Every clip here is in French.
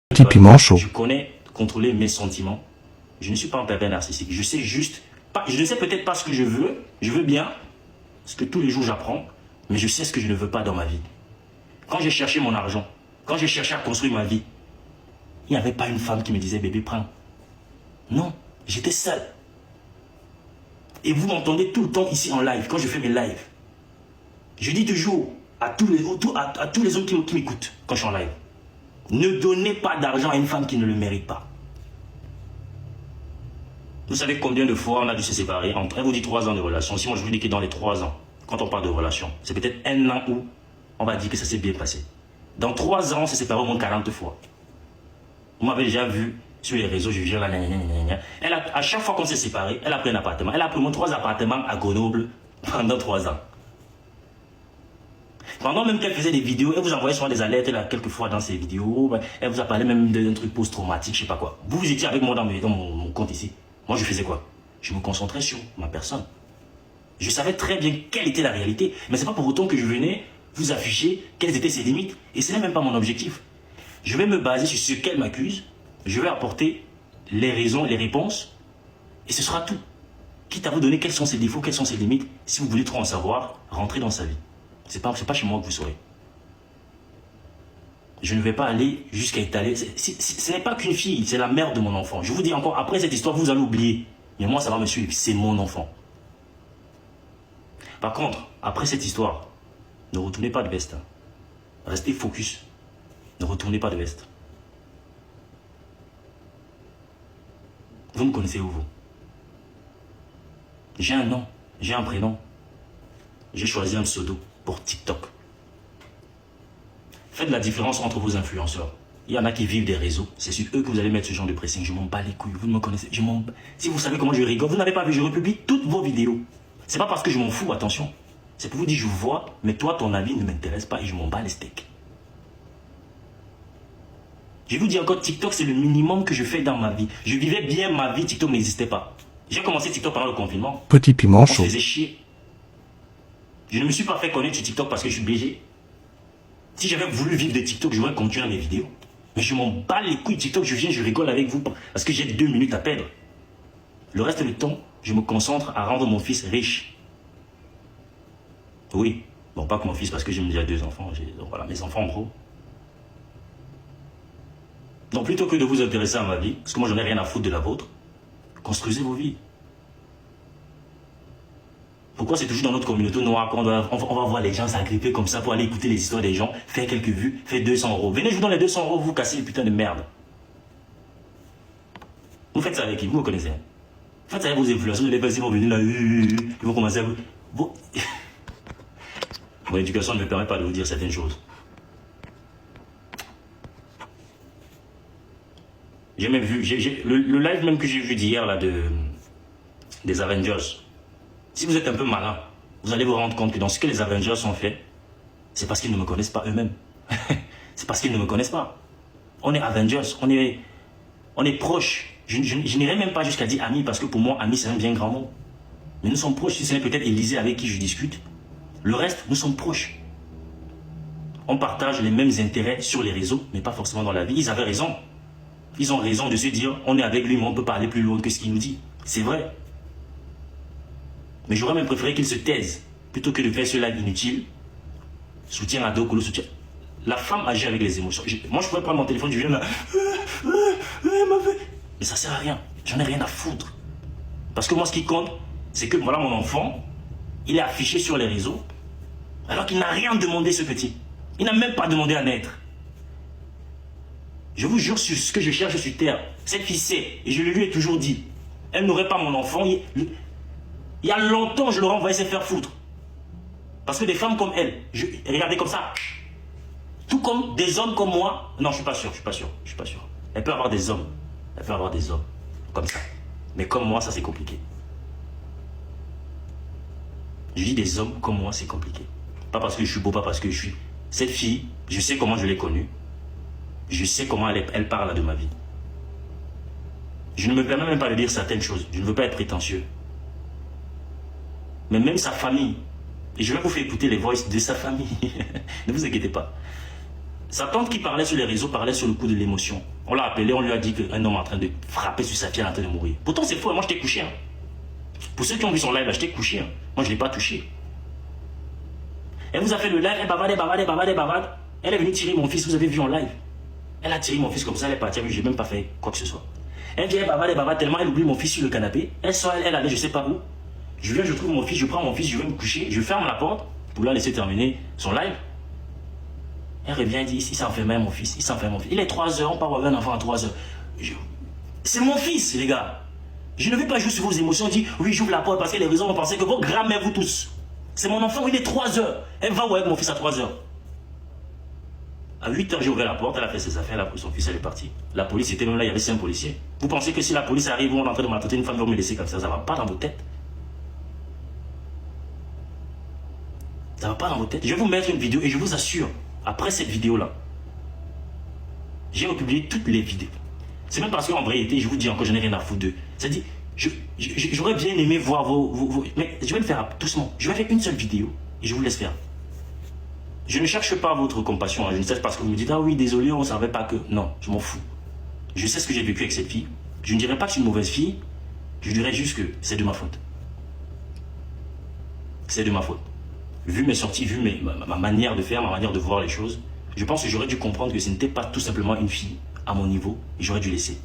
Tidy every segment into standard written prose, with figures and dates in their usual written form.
Petit piment chaud. Je connais contrôler mes sentiments. Je ne suis pas un pervers narcissique. Je sais juste, je ne sais peut-être pas ce que je veux. Je veux bien, ce que tous les jours j'apprends, mais je sais ce que je ne veux pas dans ma vie. Quand j'ai cherché mon argent, quand j'ai cherché à construire ma vie, il n'y avait pas une femme qui me disait bébé prends. Non, j'étais seul. Et vous m'entendez tout le temps ici en live, quand je fais mes lives. Je dis toujours à tous les hommes qui m'écoutent quand je suis en live. Ne donnez pas d'argent à une femme qui ne le mérite pas. Vous savez combien de fois on a dû se séparer entre, elle vous dit 3 ans de relation. Si moi je vous dis que dans les 3 ans, quand on parle de relation, c'est peut-être 1 an où on va dire que ça s'est bien passé. Dans 3 ans, on s'est séparé au moins 40 fois. Vous m'avez déjà vu sur les réseaux, je viens là, elle a, à chaque fois qu'on s'est séparé, elle a pris un appartement. Elle a pris au moins 3 appartements à Grenoble pendant 3 ans. Pendant même qu'elle faisait des vidéos, elle vous envoyait souvent des alertes, là, quelques fois dans ses vidéos, elle vous a parlé même d'un truc post-traumatique, je sais pas quoi. Vous étiez avec moi dans mon compte ici. Moi, je faisais quoi? Je me concentrais sur ma personne. Je savais très bien quelle était la réalité, mais c'est pas pour autant que je venais vous afficher quelles étaient ses limites. Et ce n'est même pas mon objectif. Je vais me baser sur ce qu'elle m'accuse, je vais apporter les raisons, les réponses, et ce sera tout. Quitte à vous donner quels sont ses défauts, quelles sont ses limites. Si vous voulez trop en savoir, rentrez dans sa vie. C'est pas chez moi que vous saurez. Je ne vais pas aller jusqu'à étaler. Ce n'est pas qu'une fille, c'est la mère de mon enfant. Je vous dis encore, après cette histoire, vous allez oublier. Mais moi, ça va me suivre. C'est mon enfant. Par contre, après cette histoire, ne retournez pas de veste. Restez focus. Ne retournez pas de veste. Vous me connaissez où, vous? J'ai un nom, j'ai un prénom. J'ai choisi un pseudo pour TikTok. Faites la différence entre vos influenceurs. Il y en a qui vivent des réseaux. C'est sur eux que vous allez mettre ce genre de pressing. Je m'en bats les couilles. Vous ne me connaissez. Si vous savez comment je rigole, vous n'avez pas vu, je republie toutes vos vidéos. C'est pas parce que je m'en fous, attention. C'est pour vous dire, je vous vois, mais toi, ton avis ne m'intéresse pas et je m'en bats les steaks. Je vous dis encore, TikTok, c'est le minimum que je fais dans ma vie. Je vivais bien ma vie, TikTok n'existait pas. J'ai commencé TikTok pendant le confinement. Petit piment chaud. On se faisait chier. Je ne me suis pas fait connaître sur TikTok parce que je suis BG. Si j'avais voulu vivre de TikTok, j'aurais continué mes vidéos. Mais je m'en bats les couilles de TikTok, je viens, je rigole avec vous parce que j'ai 2 minutes à perdre. Le reste du temps, je me concentre à rendre mon fils riche. Oui, bon, pas que mon fils parce que j'ai déjà 2 enfants. Donc voilà, mes enfants en gros. Donc plutôt que de vous intéresser à ma vie, parce que moi j'en ai rien à foutre de la vôtre, construisez vos vies. Pourquoi c'est toujours dans notre communauté noire qu'on va voir les gens s'agripper comme ça pour aller écouter les histoires des gens, faire quelques vues, faire 200 €. Venez, je vous donne les 200 €, vous cassez les putains de merde. Vous faites ça avec qui? Vous me connaissez. Faites ça avec vos influenceurs, les personnes vont venir là, ils vont commencer à vous... Mon éducation ne me permet pas de vous dire certaines choses. J'ai même vu, le live même que j'ai vu d'hier là des Avengers. Si vous êtes un peu malin, vous allez vous rendre compte que dans ce que les Avengers ont fait, c'est parce qu'ils ne me connaissent pas eux-mêmes. C'est parce qu'ils ne me connaissent pas. On est Avengers, on est proches. Je n'irai même pas jusqu'à dire amis, parce que pour moi, amis, c'est un bien grand mot. Mais nous sommes proches, si ce n'est peut-être Élysée avec qui je discute. Le reste, nous sommes proches. On partage les mêmes intérêts sur les réseaux, mais pas forcément dans la vie. Ils avaient raison. Ils ont raison de se dire, on est avec lui, mais on peut pas aller plus loin que ce qu'il nous dit. C'est vrai. Mais j'aurais même préféré qu'il se taise, plutôt que de faire ce live inutile. Soutien à Dokolo, soutien. La femme agit avec les émotions. Moi, je pourrais prendre mon téléphone, je viens là. Mais ça sert à rien. J'en ai rien à foutre. Parce que moi, ce qui compte, c'est que voilà mon enfant, il est affiché sur les réseaux, alors qu'il n'a rien demandé, ce petit. Il n'a même pas demandé à naître. Je vous jure sur ce que je cherche sur terre. Cette fille sait, et je le lui ai toujours dit, elle n'aurait pas mon enfant. Il y a longtemps, je l'aurais envoyé se faire foutre. Parce que des femmes comme elle, regardez comme ça. Tout comme des hommes comme moi. Non, je suis pas sûr. Elle peut avoir des hommes. Comme ça. Mais comme moi, ça c'est compliqué. Je dis des hommes comme moi, c'est compliqué. Pas parce que je suis beau, pas parce que je suis... Cette fille, je sais comment je l'ai connue. Je sais comment elle parle de ma vie. Je ne me permets même pas de dire certaines choses. Je ne veux pas être prétentieux. Mais même sa famille, et je vais vous faire écouter les voices de sa famille. Ne vous inquiétez pas. Sa tante qui parlait sur les réseaux parlait sur le coup de l'émotion. On l'a appelé, on lui a dit qu'un homme est en train de frapper sur sa fille, elle est en train de mourir. Pourtant, c'est faux, moi je t'ai couché. Hein. Pour ceux qui ont vu son live, là, je t'ai couché. Hein. Moi, je ne l'ai pas touché. Elle vous a fait le live, elle bavarde, bavarde, bavarde, bavarde. Elle est venue tirer mon fils, vous avez vu en live. Elle a tiré mon fils comme ça, elle est partie, je n'ai même pas fait quoi que ce soit. Elle vient, elle bavarde, tellement elle oublie mon fils sur le canapé. Elle sort, elle allait, je ne sais pas où. Je viens, je trouve mon fils, je prends mon fils, je vais me coucher, je ferme la porte pour la laisser terminer son live. Elle revient, elle dit, il s'enferme mon fils, il s'enferme mon fils. Il est 3 heures, on part revoir un enfant à 3 heures. C'est mon fils, les gars. Je ne vais pas jouer sur vos émotions, dire, oui, j'ouvre la porte parce que les raisons vont penser que vous grammez vous tous. C'est mon enfant, il est 3 heures. Elle va voir avec mon fils à 3 heures. À 8 heures, j'ai ouvert la porte, elle a fait ses affaires, elle a pris son fils, elle est partie. La police était même là, il y avait 5 policiers. Vous pensez que si la police arrive, on est en train de maltraiter une femme, ils vont me laisser comme ça va pas dans vos têtes. Ça va pas dans vos têtes. Je vais vous mettre une vidéo et je vous assure, après cette vidéo-là, j'ai republié toutes les vidéos. C'est même parce qu'en vérité, je vous dis encore, je n'ai rien à foutre d'eux. C'est-à-dire, j'aurais bien aimé voir vos... Mais je vais le faire doucement. Je vais faire une seule vidéo et je vous laisse faire. Je ne cherche pas votre compassion. Je ne sais parce que vous me dites, ah oui, désolé, on ne savait pas que... Non, je m'en fous. Je sais ce que j'ai vécu avec cette fille. Je ne dirais pas que c'est une mauvaise fille. Je dirais juste que c'est de ma faute. C'est de ma faute. Vu mes sorties, vu ma manière de faire, ma manière de voir les choses, je pense que j'aurais dû comprendre que ce n'était pas tout simplement une fille à mon niveau et j'aurais dû laisser.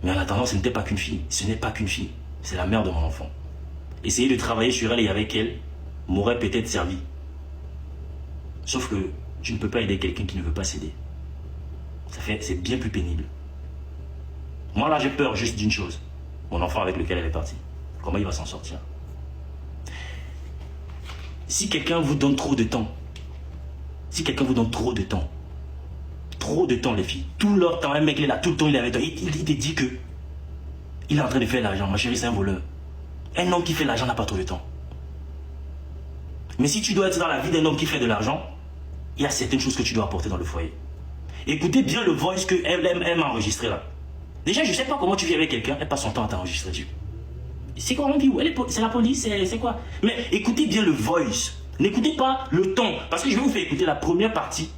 Mais en attendant, ce n'était pas qu'une fille. Ce n'est pas qu'une fille. C'est la mère de mon enfant. Essayer de travailler sur elle et avec elle m'aurait peut-être servi. Sauf que tu ne peux pas aider quelqu'un qui ne veut pas s'aider. C'est bien plus pénible. Moi là, j'ai peur juste d'une chose. Mon enfant avec lequel elle est partie. Comment il va s'en sortir? Si quelqu'un vous donne trop de temps, si quelqu'un vous donne trop de temps les filles, tout leur temps, un mec il est là, tout le temps il est avec toi, il te dit que il est en train de faire l'argent, ma chérie c'est un voleur. Un homme qui fait l'argent n'a pas trop de temps. Mais si tu dois être dans la vie d'un homme qui fait de l'argent, il y a certaines choses que tu dois apporter dans le foyer. Écoutez bien le voice que elle m'a enregistré là. Déjà je ne sais pas comment tu vis avec quelqu'un, elle passe son temps à t'enregistrer. C'est quoi on dit où? C'est la police, c'est quoi? Mais écoutez bien le voice. N'écoutez pas le ton. Parce que je vais vous faire écouter la première partie.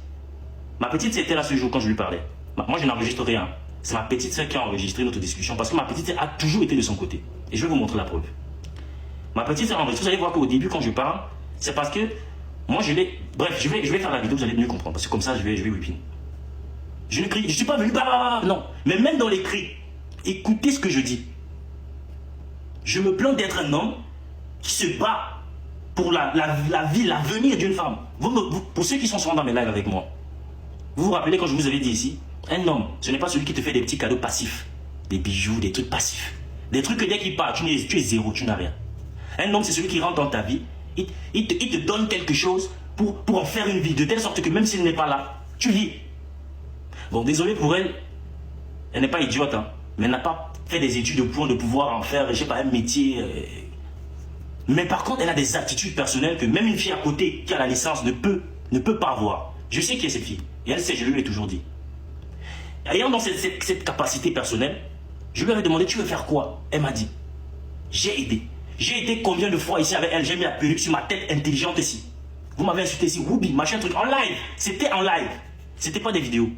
Ma petite sœur était là ce jour quand je lui parlais. Moi, je n'enregistre rien. C'est ma petite sœur qui a enregistré notre discussion. Parce que ma petite sœur a toujours été de son côté. Et je vais vous montrer la preuve. Ma petite sœur a enregistré. Vous allez voir qu'au début, quand je parle, c'est parce que moi, je l'ai... Bref, je vais faire la vidéo, vous allez mieux comprendre. Parce que comme ça, je vais whipping. Je ne crie, je ne suis pas venu... Non. Mais même dans les cris, écoutez ce que je dis. Je me plains d'être un homme qui se bat pour la vie, l'avenir d'une femme. Pour ceux qui sont souvent dans mes lives avec moi, vous vous rappelez quand je vous avais dit ici, un homme, ce n'est pas celui qui te fait des petits cadeaux passifs, des bijoux, des trucs passifs. Des trucs que dès qu'il part, tu es zéro, tu n'as rien. Un homme, c'est celui qui rentre dans ta vie, il te donne quelque chose pour en faire une vie, de telle sorte que même s'il n'est pas là, tu vis. Bon, désolé pour elle, elle n'est pas idiote, hein, mais elle n'a pas fait des études au point de pouvoir en faire, je sais pas, un métier. Mais par contre, elle a des attitudes personnelles que même une fille à côté qui a la licence ne peut pas avoir. Je sais qui est cette fille. Et elle sait, je lui ai toujours dit. Ayant dans cette capacité personnelle, je lui avais demandé, tu veux faire quoi? Elle m'a dit, j'ai aidé. J'ai aidé combien de fois ici avec elle, j'ai mis la perruque sur ma tête intelligente ici. Vous m'avez insulté ici, Woubi, machin truc, en live. C'était en live. C'était pas des vidéos.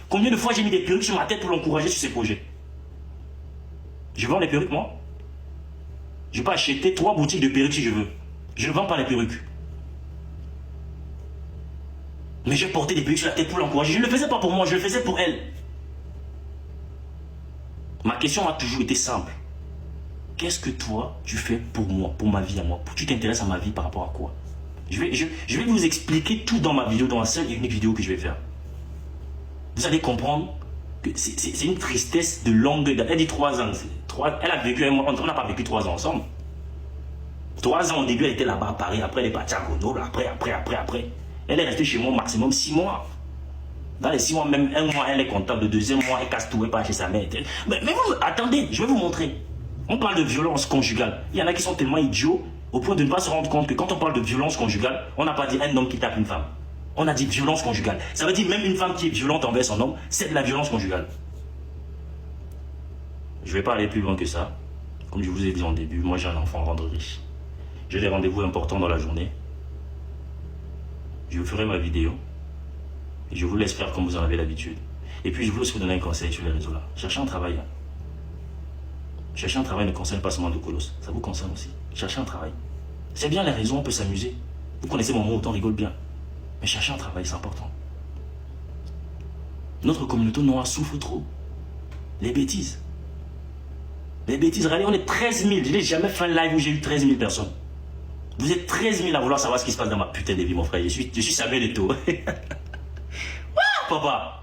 Combien de fois j'ai mis des perruques sur ma tête pour l'encourager sur ses projets? Je vends les perruques, moi. Je peux acheter 3 boutiques de perruques si je veux. Je ne vends pas les perruques. Mais j'ai porté des perruques sur la tête pour l'encourager. Je ne le faisais pas pour moi, je le faisais pour elle. Ma question a toujours été simple. Qu'est-ce que toi, tu fais pour moi, pour ma vie à moi? Tu t'intéresses à ma vie par rapport à quoi? Je vais vous expliquer tout dans ma vidéo, dans la seule et unique vidéo que je vais faire. Vous allez comprendre que c'est une tristesse de longue date. Elle dit 3 ans. Elle a vécu un mois. On n'a pas vécu 3 ans ensemble. 3 ans au début, elle était là-bas à Paris. Après, elle est partie à Grenoble. Après. Elle est restée chez moi au maximum 6 mois. Dans les 6 mois, même 1 mois, elle est comptable. Le 2e mois, elle casse tout. Elle part chez sa mère. Mais vous, attendez, je vais vous montrer. On parle de violence conjugale. Il y en a qui sont tellement idiots au point de ne pas se rendre compte que quand on parle de violence conjugale, on n'a pas dit un homme qui tape une femme. On a dit violence conjugale. Ça veut dire même une femme qui est violente envers son homme, c'est de la violence conjugale. Je ne vais pas aller plus loin que ça. Comme je vous ai dit en début, moi j'ai un enfant à rendre riche. J'ai des rendez-vous importants dans la journée. Je vous ferai ma vidéo. Et je vous laisse faire comme vous en avez l'habitude. Et puis je voulais aussi vous donner un conseil sur les réseaux là. Cherchez un travail. Hein. Chercher un travail ne concerne pas seulement de Colosse. Ça vous concerne aussi. Cherchez un travail. C'est bien les réseaux, on peut s'amuser. Vous connaissez mon mot, on rigole bien. Mais chercher un travail, c'est important. Notre communauté noire souffre trop. Les bêtises. Les bêtises. Regardez, on est 13 000. Je n'ai jamais fait un live où j'ai eu 13 000 personnes. Vous êtes 13 000 à vouloir savoir ce qui se passe dans ma putain de vie, mon frère. Je suis Samuel Eto'o. Papa.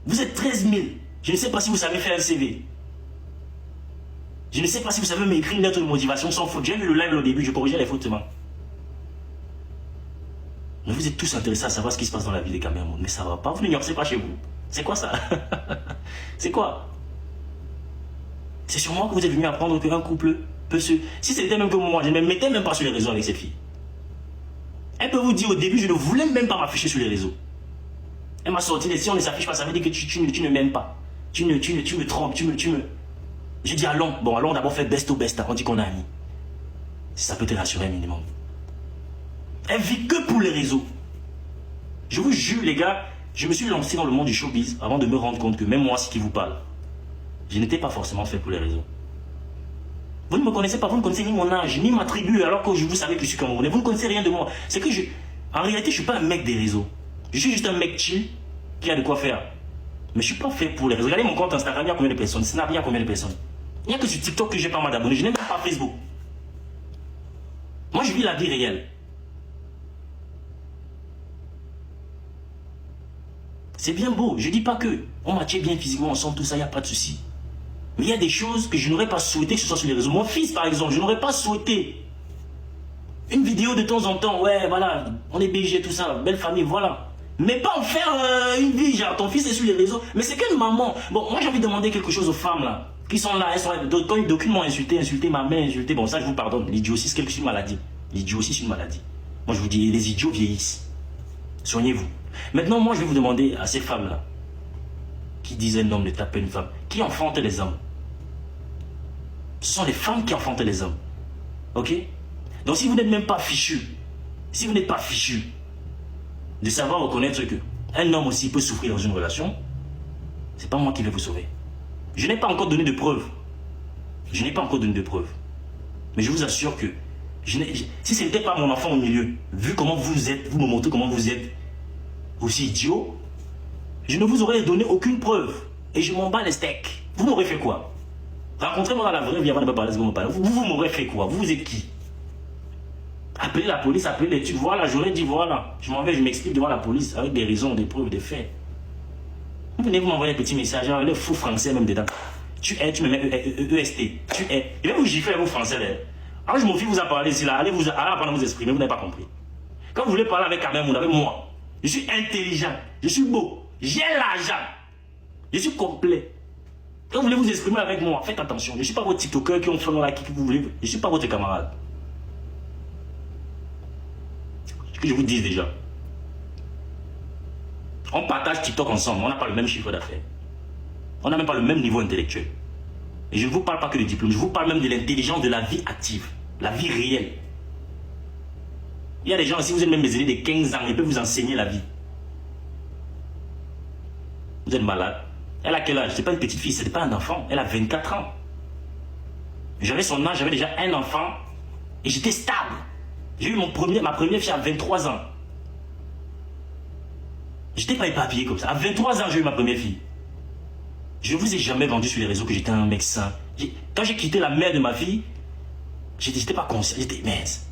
Vous êtes 13 000. Je ne sais pas si vous savez faire un CV. Je ne sais pas si vous savez m'écrire une lettre de motivation sans faute. J'ai vu le live au début, je corrigeais les fautes seulement. Mais vous êtes tous intéressés à savoir ce qui se passe dans la vie des Camerounais. Mais ça va pas, vous n'ignorez pas chez vous. C'est quoi ça? C'est quoi? C'est sur moi que vous êtes venu apprendre qu'un couple peut se... Si c'était même que moi, je ne me mettais même pas sur les réseaux avec cette fille. Elle peut vous dire au début, je ne voulais même pas m'afficher sur les réseaux. Elle m'a sorti, si on ne s'affiche pas, ça veut dire que tu ne m'aimes pas. Tu me trompes, tu me... J'ai dit allons, bon allons d'abord faire best au best, on dit qu'on est amis. Si ça peut te rassurer un minimum. Elle vit que pour les réseaux. Je vous jure les gars, je me suis lancé dans le monde du showbiz avant de me rendre compte que même moi, ce qui vous parle, je n'étais pas forcément fait pour les réseaux. Vous ne me connaissez pas, vous ne connaissez ni mon âge, ni ma tribu, alors que vous savez que je suis Camerounais. Vous ne connaissez rien de moi. C'est que en réalité, je ne suis pas un mec des réseaux. Je suis juste un mec chill qui a de quoi faire. Mais je ne suis pas fait pour les réseaux. Regardez mon compte Instagram, il y a combien de personnes? Snap, il y a combien de personnes? Il n'y a que sur TikTok que j'ai pas mal d'abonnés. Je n'ai même pas Facebook. Moi, je vis la vie réelle. C'est bien beau. Je ne dis pas que on m'attire bien physiquement ensemble, tout ça, il n'y a pas de souci. Mais il y a des choses que je n'aurais pas souhaité que ce soit sur les réseaux. Mon fils, par exemple, je n'aurais pas souhaité. Une vidéo de temps en temps, ouais, voilà, on est BG, tout ça, belle famille, voilà. Mais pas en faire une vie, genre, ton fils est sur les réseaux. Mais c'est qu'une maman. Bon, moi, j'ai envie de demander quelque chose aux femmes, là. Qui sont là, elles sont là. D'aucuns m'ont insulté ma mère, insulté. Bon, ça, je vous pardonne. L'idiotie, c'est une maladie. L'idiotie, c'est une maladie. Moi, je vous dis, les idiots vieillissent. Soignez-vous. Maintenant, moi, je vais vous demander à ces femmes-là, qui disent un homme de taper une femme, qui enfante les hommes? Ce sont les femmes qui enfantent les hommes. Ok? Donc, si vous n'êtes même pas fichu, si vous n'êtes pas fichu de savoir reconnaître que un homme aussi peut souffrir dans une relation, c'est pas moi qui vais vous sauver. Je n'ai pas encore donné de preuves. Je n'ai pas encore donné de preuves. Mais je vous assure que si ce n'était pas mon enfant au milieu, vu comment vous êtes, vous me montrez comment vous êtes aussi idiot, je ne vous aurais donné aucune preuve. Et je m'en bats les steaks. Vous m'aurez fait quoi? Rencontrez-moi dans la vraie vie avant de me parler. Vous m'aurez fait quoi? Vous êtes qui? Appelez la police, appelez les trucs. Voilà, j'aurais dit voilà. Je m'en vais, je m'explique devant la police avec des raisons, des preuves, des faits. Vous venez vous m'envoyer des petits messages, les fous français même dedans. Tu es, tu me mets EST. Tu es. Et même vous giflez vous français là. Alors je m'en fiche vous a parlé ici là. Allez apprendre à vous exprimer, vous n'avez pas compris. Quand vous voulez parler avec Cameroun, avec moi, je suis intelligent, je suis beau, j'ai l'argent, je suis complet. Quand vous voulez vous exprimer avec moi, faites attention. Je ne suis pas votre TikToker qui ont fait là, qui vous voulez. Je ne suis pas votre camarade. Ce que je vous dis déjà. On partage TikTok ensemble, on n'a pas le même chiffre d'affaires. On n'a même pas le même niveau intellectuel. Et je ne vous parle pas que de diplôme, je vous parle même de l'intelligence de la vie active, la vie réelle. Il y a des gens, si vous êtes même des aînés de 15 ans, ils peuvent vous enseigner la vie. Vous êtes malade. Elle a quel âge? Ce n'est pas une petite fille, ce n'est pas un enfant. Elle a 24 ans. J'avais son âge, j'avais déjà un enfant et j'étais stable. J'ai eu ma première fille à 23 ans. Je n'étais pas éparpillé comme ça. À 23 ans, j'ai eu ma première fille. Je ne vous ai jamais vendu sur les réseaux que j'étais un mec sain. Quand j'ai quitté la mère de ma fille, j'étais pas conscient, j'étais mince.